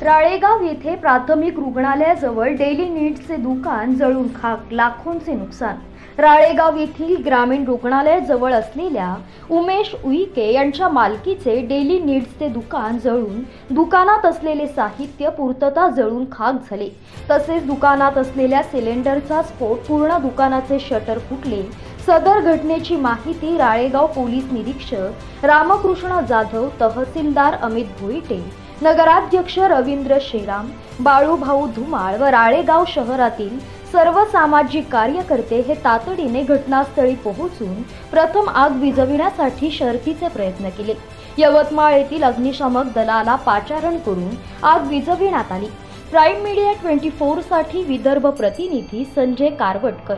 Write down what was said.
राळेगाव येथे प्राथमिक रुग्णालयाजवळ डेली नीड्सचे दुकान जळून खाक, लाखोंचे नुकसान। राळेगाव येथील ग्रामीण रुग्णालयाजवळ असलेल्या उमेश उईके यांच्या मालकीचे डेली नीड्सचे दुकान जळून दुकानात असलेले साहित्य पूर्णतः जळून खाक झाले। तसेच दुकानात असलेल्या सिलेंडरचा स्फोट, पूर्ण दुकानाचे शटर फुटले। सदर घटनेची माहिती राळेगाव पोलीस निरीक्षक रामकृष्ण जाधव, तहसीलदार अमित भोईटे, नगराध्यक्ष रवींद्र शेराम, बाळूभाऊ धुमाळ व राळेगाव शहरातील सर्व सामाजिक कार्यकर्ते हे तातडीने घटनास्थळी पोहोचून प्रथम आग विझविण्यासाठी शर्थीचे प्रयत्न केले। यवतमाळ येथील अग्निशामक दलाला पाचारण करून आग विझविण्यात आली। प्राईम मीडिया 24 साठी विदर्भ प्रतिनिधी संजय कारवटकर।